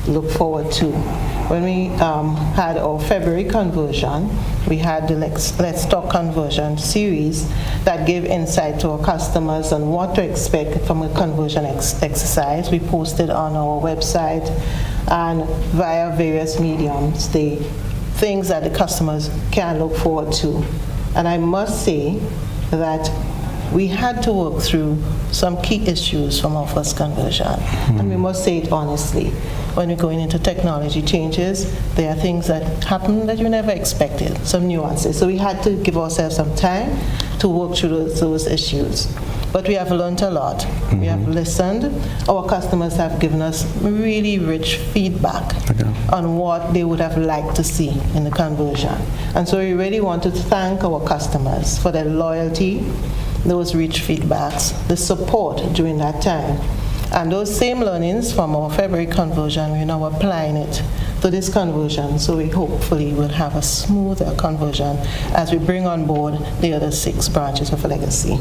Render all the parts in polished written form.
look forward to. When we had our February conversion, we had the Let's Talk Conversion series that gave insight to our customers on what to expect from a conversion exercise. We posted on our website and via various mediums the things that the customers can look forward to. And I must say that we had to work through some key issues from our first conversion. And we must say it honestly. When we're going into technology changes, there are things that happen that you never expected, some nuances. So we had to give ourselves some time to work through those issues. But we have learned a lot. We have listened. Our customers have given us really rich feedback on what they would have liked to see in the conversion. And so we really want to thank our customers for their loyalty, those rich feedbacks, the support during that time. And those same learnings from our February conversion, we're now applying it to this conversion. So we hopefully will have a smoother conversion as we bring on board the other 6 branches of Legacy.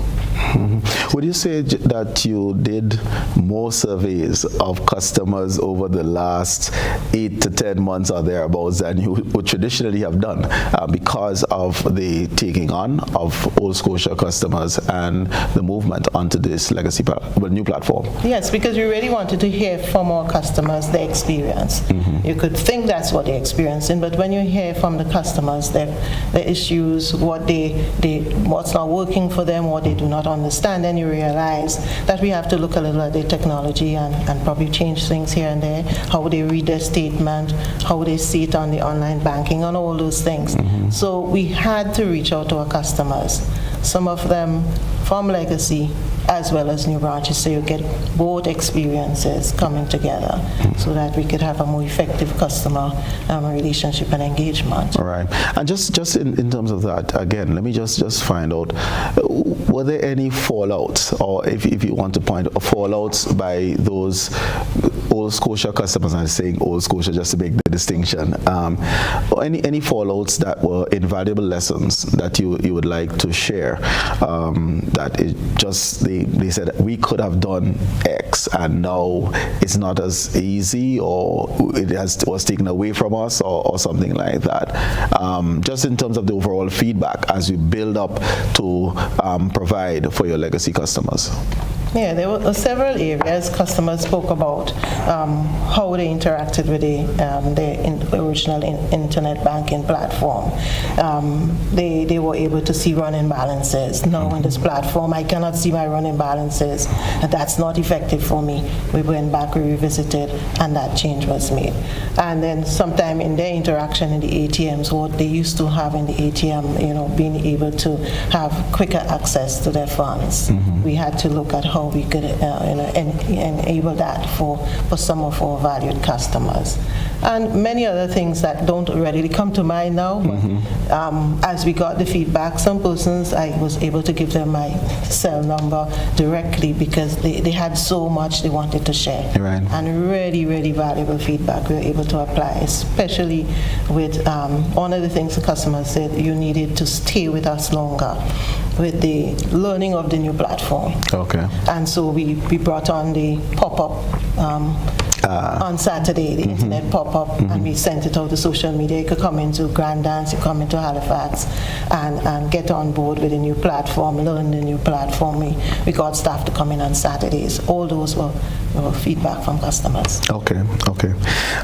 Would you say that you did more surveys of customers over the last 8 to 10 months or thereabouts than you would traditionally have done because of the taking on of Old Scotia customers and the movement onto this Legacy new platform? Yes, because we really wanted to hear from our customers their experience. You could think that's what they're experiencing, but when you hear from the customers their issues, what's not working for them, what they do not understand, then you realize that we have to look a little at the technology and probably change things here and there, how they read their statement, how they see it on the online banking, and all those things. So we had to reach out to our customers, some of them from Legacy as well as new branches, so you get both experiences coming together so that we could have a more effective customer relationship and engagement. All right. And just in terms of that, again, let me just find out, were there any fallouts, or if you want to point out fallouts by those Old Scotia customers? I'm saying Old Scotia just to make the distinction. Or any fallouts that were invaluable lessons that you would like to share, that it just they said we could have done X and now it's not as easy, or it was taken away from us, or something like that. Just in terms of the overall feedback as you build up to provide for your Legacy customers. Yeah, there were several areas customers spoke about how they interacted with the original internet banking platform. They were able to see running balances. Now in this platform, I cannot see my running balances. That's not effective for me. We went back, we revisited, and that change was made. And then sometime in their interaction in the ATMs, what they used to have in the ATM, being able to have quicker access to their funds. We had to look at how we could enable that for some of our valued customers. And many other things that don't readily come to mind now. But, as we got the feedback, some persons, I was able to give them my cell number directly because they had so much they wanted to share. Right. And really, really valuable feedback we were able to apply, especially with one of the things the customers said, you needed to stay with us longer with the learning of the new platform. Okay. And so we brought on the pop-up on Saturday, the internet pop-up, and we sent it out to social media. You could come into Grand Dance, you come into Halifax, and get on board with the new platform, learn the new platform. We got staff to come in on Saturdays. All those were feedback from customers. Okay.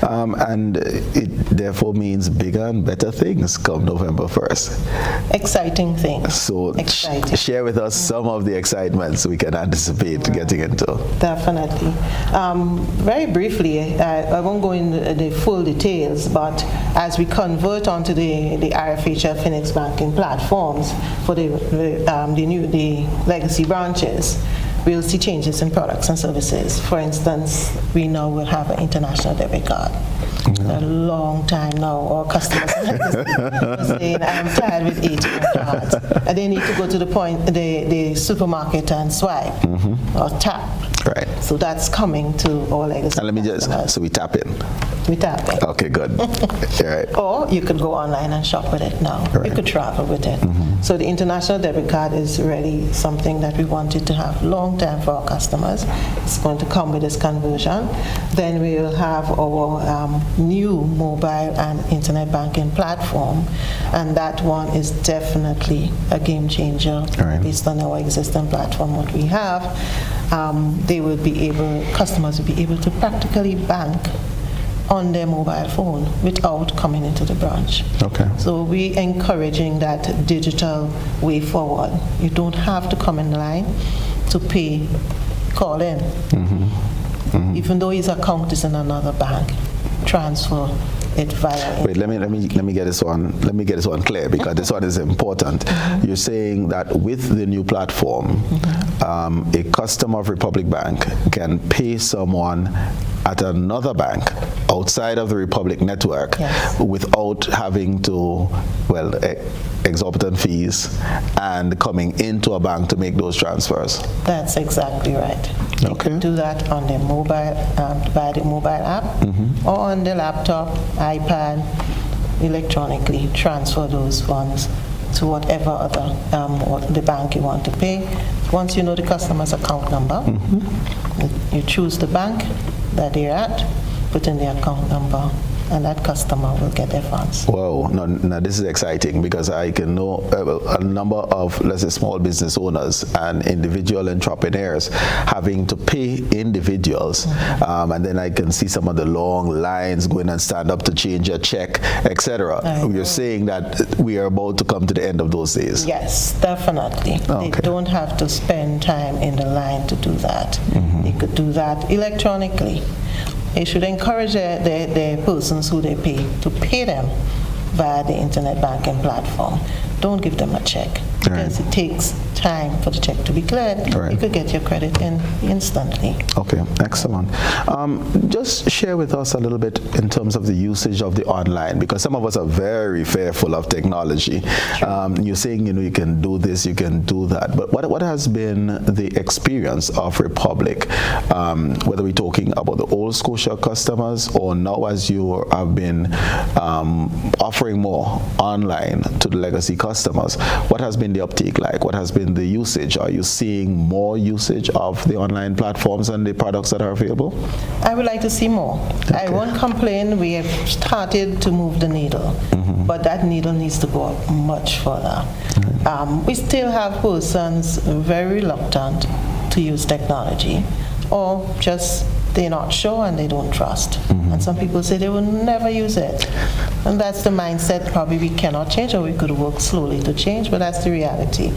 And it therefore means bigger and better things come November 1st. Exciting things. So share with us some of the excitements we can anticipate getting into. Definitely. Very briefly, I won't go into the full details, but as we convert onto the RFHL Phoenix banking platforms for the Legacy branches, we'll see changes in products and services. For instance, we now will have an international debit card. A long time now, our customers are saying, I'm tired with ATM cards. And they need to go to the supermarket and swipe or tap. Right. So that's coming to our legacy And let me just, customers. so we tap in. We tap it. Okay, good. Right. Or you could go online and shop with it now. Right. You could travel with it. So the international debit card is really something that we wanted to have long term for our customers. It's going to come with this conversion. Then we will have our new mobile and internet banking platform, and that one is definitely a game changer. Right. Based on our existing platform, what we have. Customers will be able to practically bank on their mobile phone without coming into the branch. Okay. So we're encouraging that digital way forward. You don't have to come in line to pay Colin. Even though his account is in another bank, transfer it via. Wait, let me get this one clear, because this one is important. You're saying that with the new platform, a customer of Republic Bank can pay someone at another bank outside of the Republic network, yes, without having to, exorbitant fees and coming into a bank to make those transfers. That's exactly right. You Okay. can do that on the mobile, by the mobile app, or on the laptop, iPad, electronically transfer those funds to whatever other the bank you want to pay. Once you know the customer's account number, you choose the bank that they're at, put in the account number, and that customer will get their funds. Wow, now this is exciting, because I can know a number of, let's say, small business owners and individual entrepreneurs having to pay individuals, and then I can see some of the long lines going and stand up to change a check, etc. You're saying that we are about to come to the end of those days. Yes, definitely. Okay. They don't have to spend time in the line to do that. They could do that electronically. They should encourage the persons who they pay to pay them via the internet banking platform. Don't give them a check, because it takes time for the check to be cleared. Right. You could get your credit in instantly. Okay, excellent. Just share with us a little bit in terms of the usage of the online, because some of us are very fearful of technology. You're saying, you can do this, you can do that, but what has been the experience of Republic, whether we're talking about the old Scotia customers, or now as you have been offering more online to the legacy customers? What has been the uptake like? What has been the usage? Are you seeing more usage of the online platforms and the products that are available? I would like to see more. I won't complain. We have started to move the needle, but that needle needs to go up much further. We still have persons very reluctant to use technology, or just they're not sure and they don't trust. And some people say they will never use it. And that's the mindset probably we cannot change, or we could work slowly to change, but that's the reality.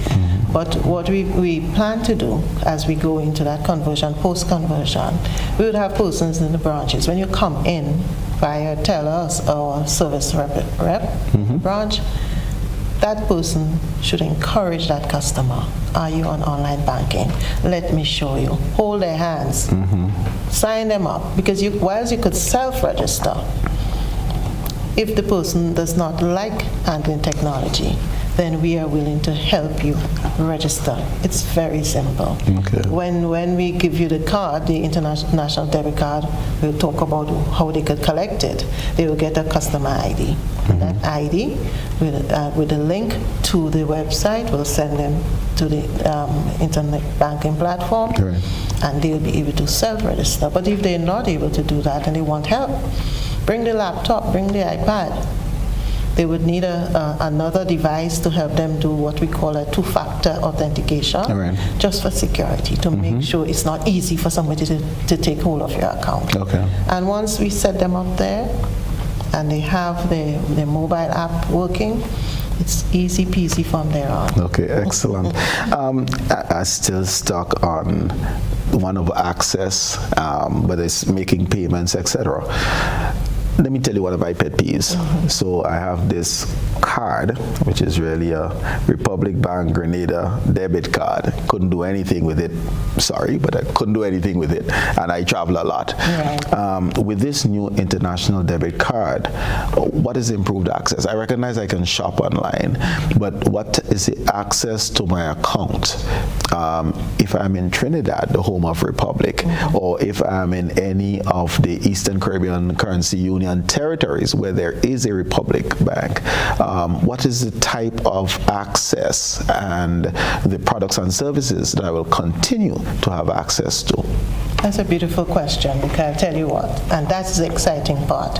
But what we plan to do as we go into that conversion, post-conversion, we would have persons in the branches. When you come in via tellers or service rep branch, that person should encourage that customer. Are you on online banking? Let me show you. Hold their hands. Sign them up. Because whilst you could self-register, if the person does not like handling technology, then we are willing to help you register. It's very simple. Okay. When we give you the card, the international debit card, we'll talk about how they could collect it. They will get a customer ID. And that ID, with a link to the website, will send them to the internet banking platform, and they'll be able to self-register. But if they're not able to do that and they want help, bring the laptop, bring the iPad. They would need another device to help them do what we call a two-factor authentication, just for security, to make sure it's not easy for somebody to take hold of your account. Okay. And once we set them up there, and they have the mobile app working, it's easy peasy from there on. Okay, excellent. I still stuck on one of access, whether it's making payments, etc. let me tell you one of my pet peeves. So I have this card, which is really a Republic Bank Grenada debit card. Couldn't do anything with it. Sorry, but I couldn't do anything with it, and I travel a lot. Right. With this new international debit card, what is improved access? I recognize I can shop online, but what is the access to my account? If I'm in Trinidad, the home of Republic, or if I'm in any of the Eastern Caribbean Currency Union territories where there is a Republic Bank, what is the type of access and the products and services that I will continue to have access to? That's a beautiful question, because I'll tell you what, and that's the exciting part.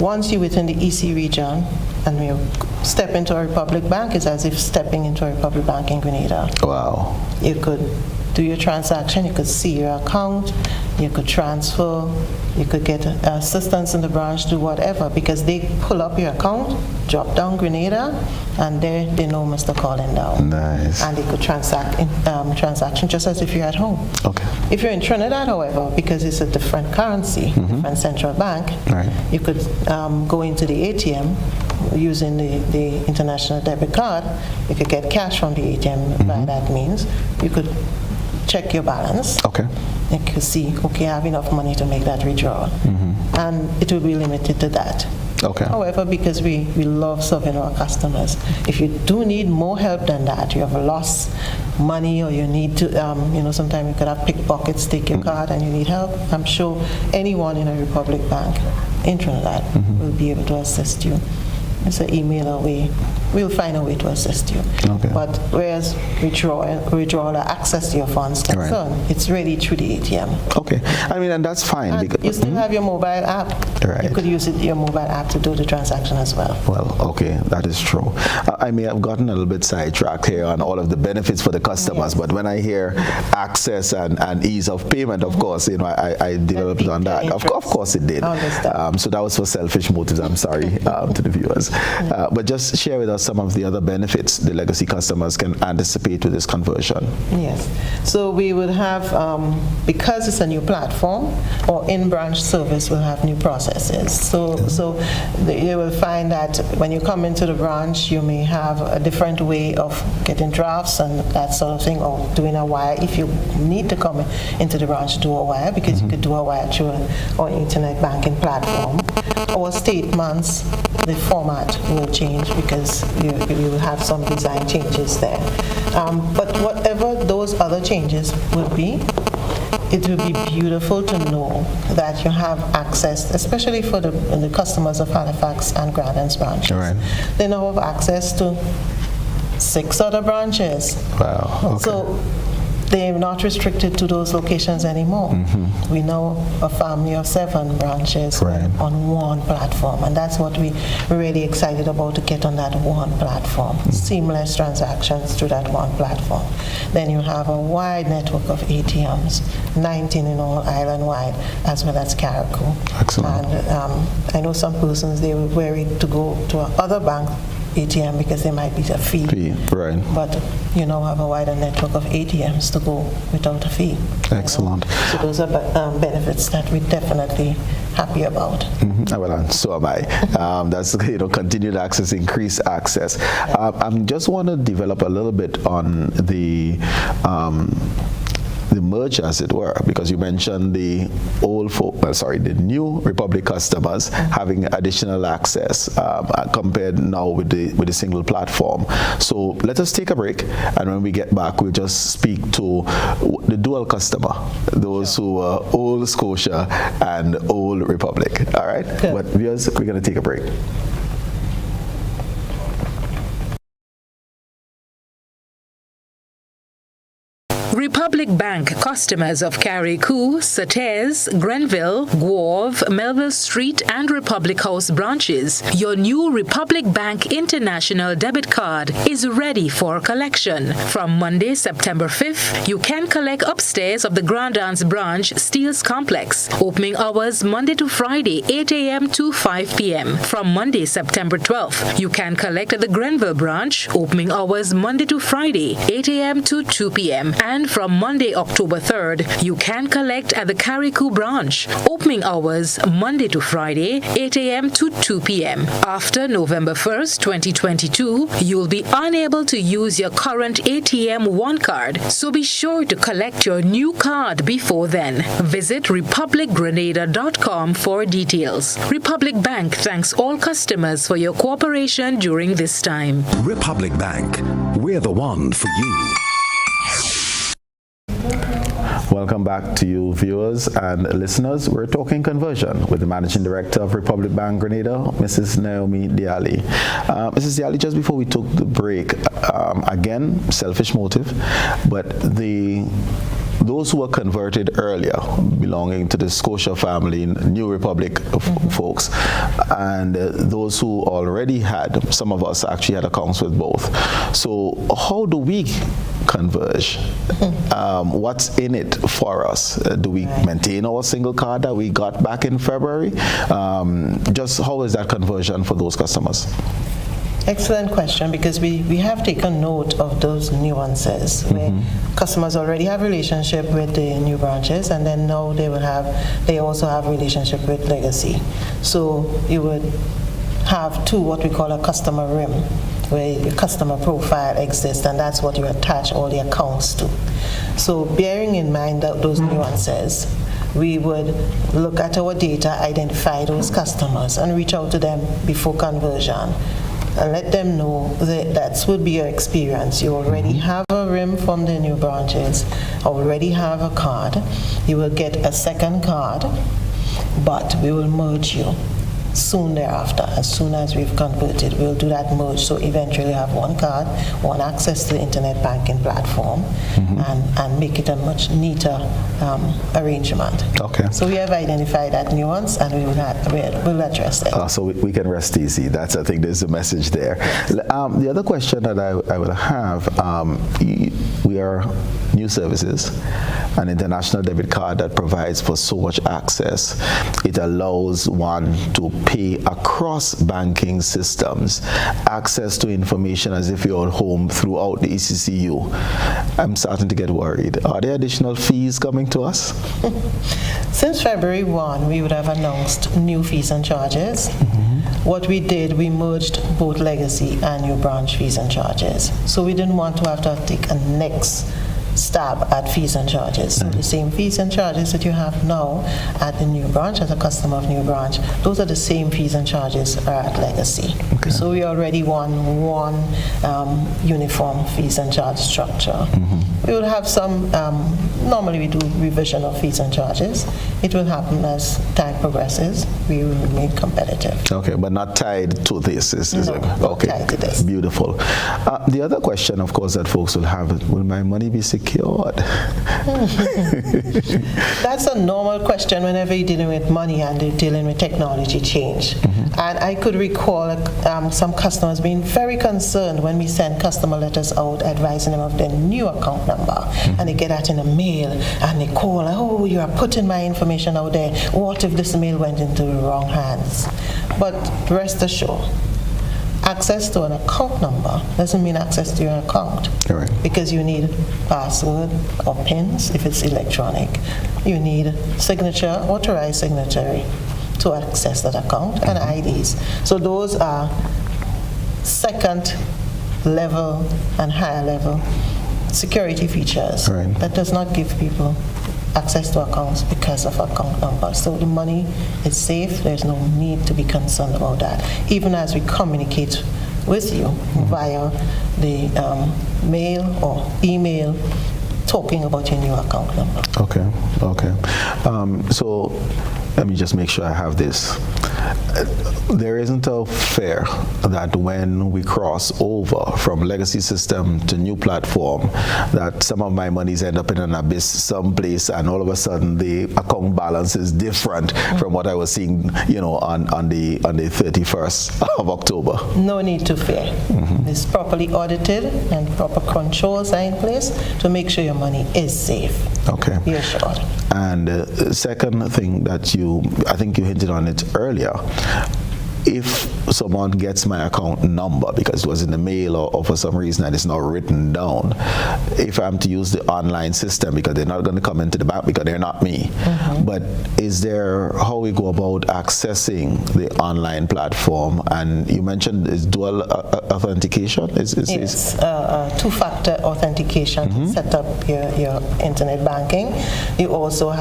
Once you're within the EC region and you step into a Republic Bank, it's as if stepping into a Republic Bank in Grenada. Wow. You could do your transaction, you could see your account, you could transfer, you could get assistance in the branch, do whatever, because they pull up your account, drop down Grenada, and there they know Mr. Colin Dowe. Nice. And they could transact transaction just as if you're at home. Okay. If you're in Trinidad, however, because it's a different currency, different central bank, Right. you could go into the ATM using the international debit card. You could get cash from the ATM by that means. You could check your balance. Okay. You could see, okay, I have enough money to make that withdrawal. And it will be limited to that. Okay. However, because we love serving our customers, if you do need more help than that, you have lost money, or you need to, sometimes you could have pickpockets take your card and you need help, I'm sure anyone in a Republic Bank in Trinidad will be able to assist you. It's an email away. We'll find a way to assist you. Okay. But whereas withdrawal or access to your funds concerned, it's really through the ATM. Okay. I mean, and that's fine. And because you still have your mobile app. Right. You could use your mobile app to do the transaction as well. Well, okay, that is true. I may have gotten a little bit sidetracked here on all of the benefits for the customers, but when I hear access and ease of payment, of course, I developed on that. Of course it did. So that was for selfish motives, I'm sorry, to the viewers. But just share with us some of the other benefits the legacy customers can anticipate with this conversion. Yes. So we will have, because it's a new platform, or in-branch service will have new processes. So you will find that when you come into the branch, you may have a different way of getting drafts and that sort of thing, or doing a wire. If you need to come into the branch to do a wire, because you could do a wire through our internet banking platform. Our statements, the format will change because you will have some design changes there. But whatever those other changes would be, it will be beautiful to know that you have access, especially for the customers of Halifax and Grandin's branches. Right. They now have access to 6 other branches. Wow. Okay. So they're not restricted to those locations anymore. We know a family of 7 branches on one platform, and that's what we're really excited about, to get on that one platform. Seamless transactions through that one platform. Then you have a wide network of ATMs, 19 in all island-wide, as well as Carriacou. Excellent. And I know some persons, they were worried to go to another bank ATM because there might be a fee. Right. But you now have a wider network of ATMs to go without a fee. Excellent. So those are benefits that we're definitely happy about. Well, and so am I. That's continued access, increased access. I just want to develop a little bit on the merge, as it were, because you mentioned the the new Republic customers having additional access compared now with the single platform. So let us take a break, and when we get back, we'll just speak to the dual customer, those who are old Scotia and old Republic. All right? Good. But viewers, we're going to take a break. Republic Bank customers of Carriacou, Sates, Grenville, Guave, Melville Street, and Republic House branches, your new Republic Bank International debit card is ready for collection. From Monday, September 5th, you can collect upstairs of the Grandin's branch, Steeles Complex. Opening hours Monday to Friday, 8 a.m. to 5 p.m. From Monday, September 12th, you can collect at the Grenville branch. Opening hours Monday to Friday, 8 a.m. to 2 p.m. And And from Monday, October 3rd, you can collect at the Carriacou branch. Opening hours Monday to Friday, 8 a.m. to 2 p.m. After November 1st, 2022, you'll be unable to use your current ATM One card, so be sure to collect your new card before then. Visit republicgrenada.com for details. Republic Bank thanks all customers for your cooperation during this time. Republic Bank, we're the one for you. Welcome back to you, viewers and listeners. We're talking conversion with the Managing Director of Republic Bank Grenada, Mrs. Naomi Diali. Mrs. Diali, just before we took the break, again, selfish motive, but those who were converted earlier, belonging to the Scotia family, New Republic folks, and those who already had, some of us actually had accounts with both. So how do we converge? What's in it for us? Do we maintain our single card that we got back in February? Just how is that conversion for those customers? Excellent question, because we have taken note of those nuances where customers already have relationship with the new branches, and then now they also have relationship with legacy. So you would have what we call a customer rim, where your customer profile exists, and that's what you attach all the accounts to. So bearing in mind those nuances, we would look at our data, identify those customers, and reach out to them before conversion and let them know that would be your experience. You already have a rim from the new branches, already have a card. You will get a second card, but we will merge you soon thereafter. As soon as we've converted, we'll do that merge. So eventually have one card, one access to the internet banking platform, and make it a much neater arrangement. Okay. So we have identified that nuance, and we'll address it. So we can rest easy. I think there's a message there. The other question that I will have, we are new services, an international debit card that provides for so much access. It allows one to pay across banking systems, access to information as if you're at home throughout the ECCU. I'm starting to get worried. Are there additional fees coming to us? Since February 1, we would have announced new fees and charges. What we did, we merged both legacy and new branch fees and charges. So we didn't want to have to take a next stab at fees and charges. So the same fees and charges that you have now at the new branch, as a customer of new branch, those are the same fees and charges are at legacy. Okay. So we already want one uniform fees and charge structure. We will have some, normally we do revision of fees and charges. It will happen as time progresses. We will remain competitive. Okay, but not tied to this, is no, it? Not okay, tied to this. Beautiful. The other question, of course, that folks will have is, will my money be secured? That's a normal question whenever you're dealing with money and you're dealing with technology change. And I could recall some customers being very concerned when we send customer letters out advising them of their new account number. And they get that in the mail and they call, oh, you are putting my information out there. What if this mail went into the wrong hands? But rest assured, access to an account number doesn't mean access to your account. Right. Because you need password or PINs if it's electronic. You need signature, authorized signatory to access that account, and IDs. So those are second level and higher level security features. Right. That does not give people access to accounts because of account numbers. So the money is safe. There's no need to be concerned about that. Even as we communicate with you via the mail or email, talking about your new account number. Okay, okay. So let me just make sure I have this. There isn't a fear that when we cross over from legacy system to new platform, that some of my monies end up in an abyss someplace, and all of a sudden the account balance is different from what I was seeing, on the 31st of October. No need to fear. It's properly audited and proper controls are in place to make sure your money is safe. Okay. Be assured. And the second thing that I think you hinted on it earlier, if someone gets my account number because it was in the mail or for some reason and it's not written down, if I'm to use the online system, because they're not going to come into the bank because they're not me. But is there how we go about accessing the online platform? And you mentioned is dual authentication? Yes, two-factor authentication to set up your internet banking. You also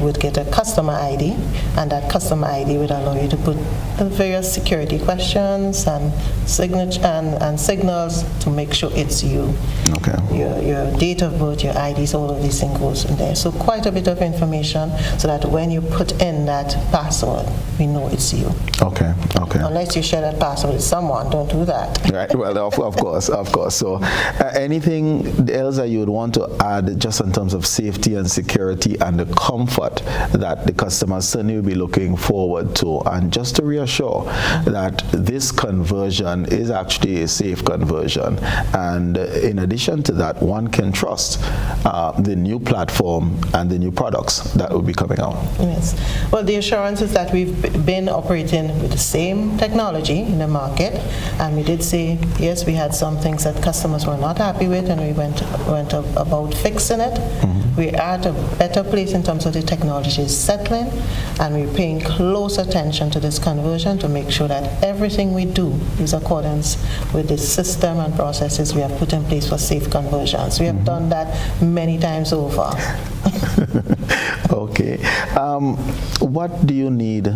would get a customer ID, and that customer ID would allow you to put the various security questions and signature and signals to make sure it's you. Okay. Your date of birth, your IDs, all of these things goes in there. So quite a bit of information, so that when you put in that password, we know it's you. Okay. Unless you share that password with someone, don't do that. Right. Well, of course. So, anything else that you would want to add, just in terms of safety and security and the comfort that the customers certainly will be looking forward to, and just to reassure that this conversion is actually a safe conversion, and in addition to that, one can trust the new platform and the new products that will be coming out. Yes. Well, the assurance is that we've been operating with the same technology in the market, and we did say, yes, we had some things that customers were not happy with, and we went about fixing it. We're at a better place in terms of the technology is settling, and we're paying close attention to this conversion to make sure that everything we do is accordance with the system and processes we have put in place for safe conversions. We have done that many times over. Okay. What do you need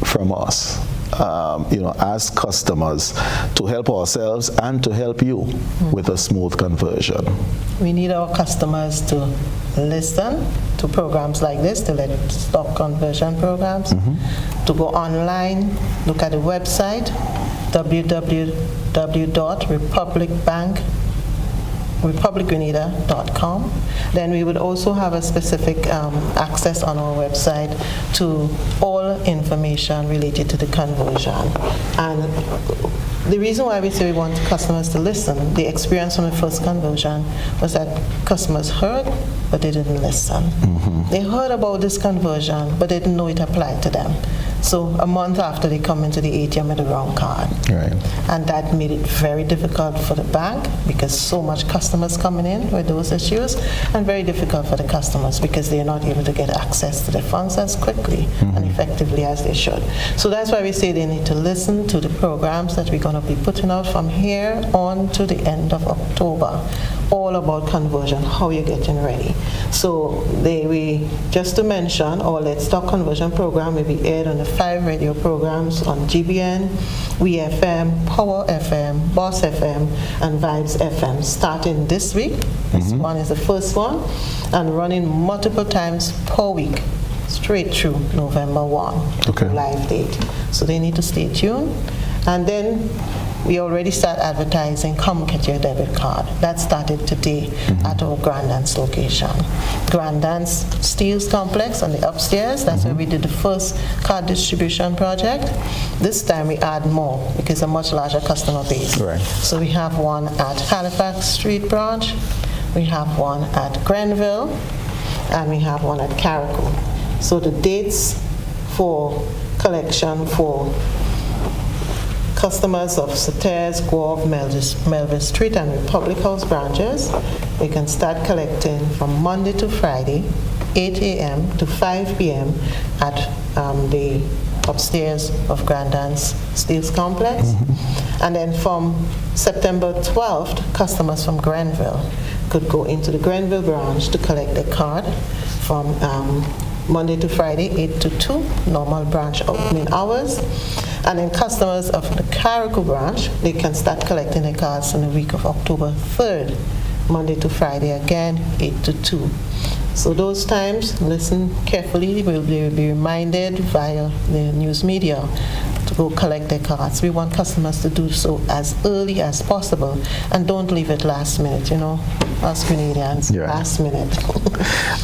from us, as customers, to help ourselves and to help you with a smooth conversion? We need our customers to listen to programs like this, the Let's Talk conversion programs, to go online, look at the website, www.republicgrenada.com. Then we would also have a specific access on our website to all information related to the conversion. And the reason why we say we want customers to listen, the experience from the first conversion was that customers heard, but they didn't listen. They heard about this conversion, but they didn't know it applied to them. So a month after, they come into the ATM with the wrong card. Right. And that made it very difficult for the bank, because so much customers coming in with those issues, and very difficult for the customers because they're not able to get access to the funds as quickly and effectively as they should. So that's why we say they need to listen to the programs that we're going to be putting out from here on to the end of October, all about conversion, how you're getting ready. So just to mention, our Let's Talk conversion program will be aired on the 5 radio programs on GBN, WeFM, Power FM, Boss FM, and Vibes FM, starting this week. This one is the first one, and running multiple times per week, straight through November 1, Okay. live date. So they need to stay tuned. And then we already start advertising, come get your debit card. That started today at our Grand Dance location. Grand Dance Steels Complex on the upstairs, that's where we did the first card distribution project. This time we add more because a much larger customer base. Right. So we have one at Halifax Street branch, we have one at Grenville, and we have one at Carriacou. So the dates for collection for customers of Sauters, Guelph, Melville Street, and Republic House branches, we can start collecting from Monday to Friday, 8 a.m. to 5 p.m. at the upstairs of Grand Dance Steels Complex. And then from September 12th, customers from Grenville could go into the Grenville branch to collect their card from Monday to Friday, 8 to 2, normal branch opening hours. And then customers of the Carriacou branch, they can start collecting their cards in the week of October 3rd, Monday to Friday again, 8 to 2. So those times, listen carefully, they will be reminded via the news media to go collect their cards. We want customers to do so as early as possible, and don't leave it last minute, us Grenadians, last minute.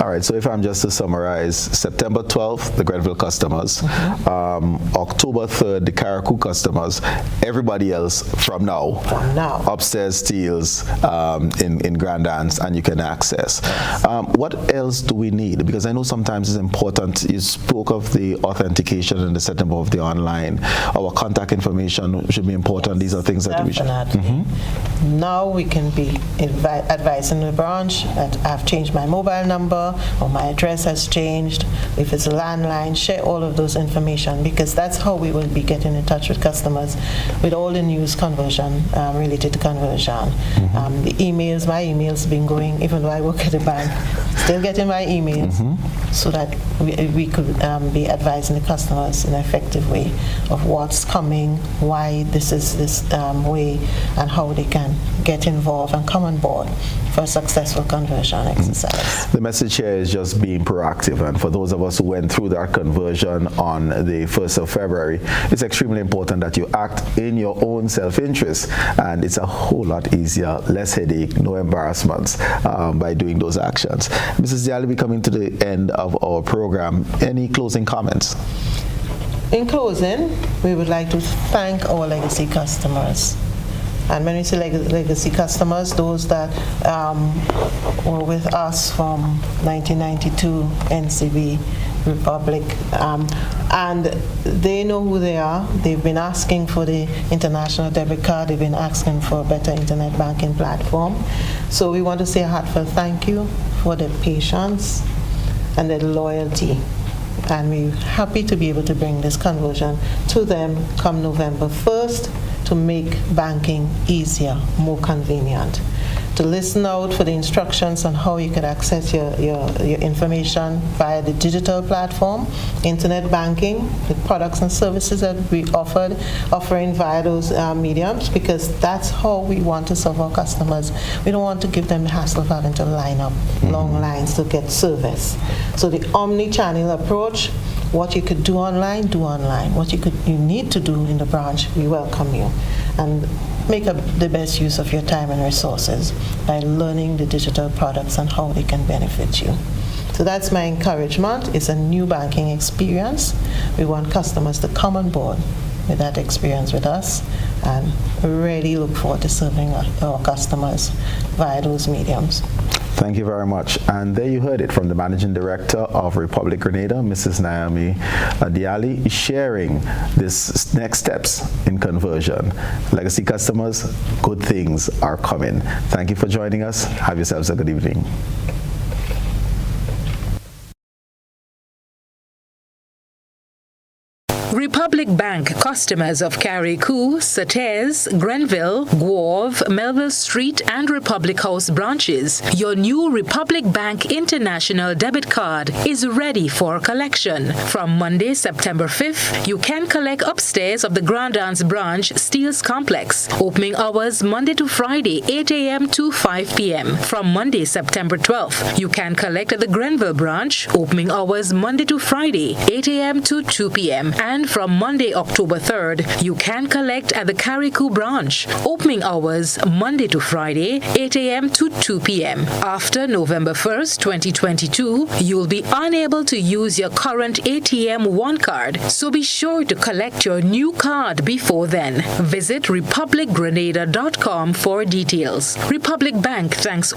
All right, so if I'm just to summarize, September 12th, the Grenville customers, October 3rd, the Carriacou customers, everybody else from now, upstairs Steels in Grand Dance, and you can access. What else do we need? Because I know sometimes it's important, you spoke of the authentication and the setting up of the online. our contact information should be important. These are things that we should. Definitely. Now we can be advising the branch that I've changed my mobile number or my address has changed. If it's a landline, share all of those information, because that's how we will be getting in touch with customers with all the news conversion related to conversion. The emails, my emails been going, even though I work at the bank, still getting my emails, so that we could be advising the customers in an effective way of what's coming, why this is this way, and how they can get involved and come on board for a successful conversion exercise. The message here is just being proactive, and for those of us who went through that conversion on the 1st of February, it's extremely important that you act in your own self-interest, and it's a whole lot easier, less headache, no embarrassments by doing those actions. Mrs. Allie, we're coming to the end of our program. Any closing comments? In closing, we would like to thank our legacy customers. And when we say legacy customers, those that were with us from 1992 NCB Republic, and they know who they are. They've been asking for the international debit card. They've been asking for a better internet banking platform. So we want to say a heartfelt thank you for their patience and their loyalty. And we're happy to be able to bring this conversion to them come November 1st to make banking easier, more convenient. To listen out for the instructions on how you could access your information via the digital platform, internet banking, the products and services that we offering via those mediums, because that's how we want to serve our customers. We don't want to give them the hassle of having to line up long lines to get service. So the omni-channel approach, what you could do online, do online. What you need to do in the branch, we welcome you. And make the best use of your time and resources by learning the digital products and how they can benefit you. So that's my encouragement. It's a new banking experience. We want customers to come on board with that experience with us, and really look forward to serving our customers via those mediums. Thank you very much. And there you heard it from the Managing Director of Republic Grenada, Mrs. Naomi Allie, sharing this next steps in conversion. Legacy customers, good things are coming. Thank you for joining us. Have yourselves a good evening. Republic Bank customers of Carriacou, Sates, Grenville, Guave, Melville Street, and Republic House branches, your new Republic Bank International debit card is ready for collection. From Monday, September 5th, you can collect upstairs of the Grand Anse branch, Steeles Complex. Opening hours Monday to Friday, 8 a.m. to 5 p.m. From Monday, September 12th, you can collect at the Grenville branch. Opening hours Monday to Friday, 8 a.m. to 2 p.m. And from Monday, October 3rd, you can collect at the Carriacou branch. Opening hours Monday to Friday, 8 a.m. to 2 p.m. After November 1st, 2022, you'll be unable to use your current ATM One card, so be sure to collect your new card before then. Visit republicgrenada.com for details. Republic Bank thanks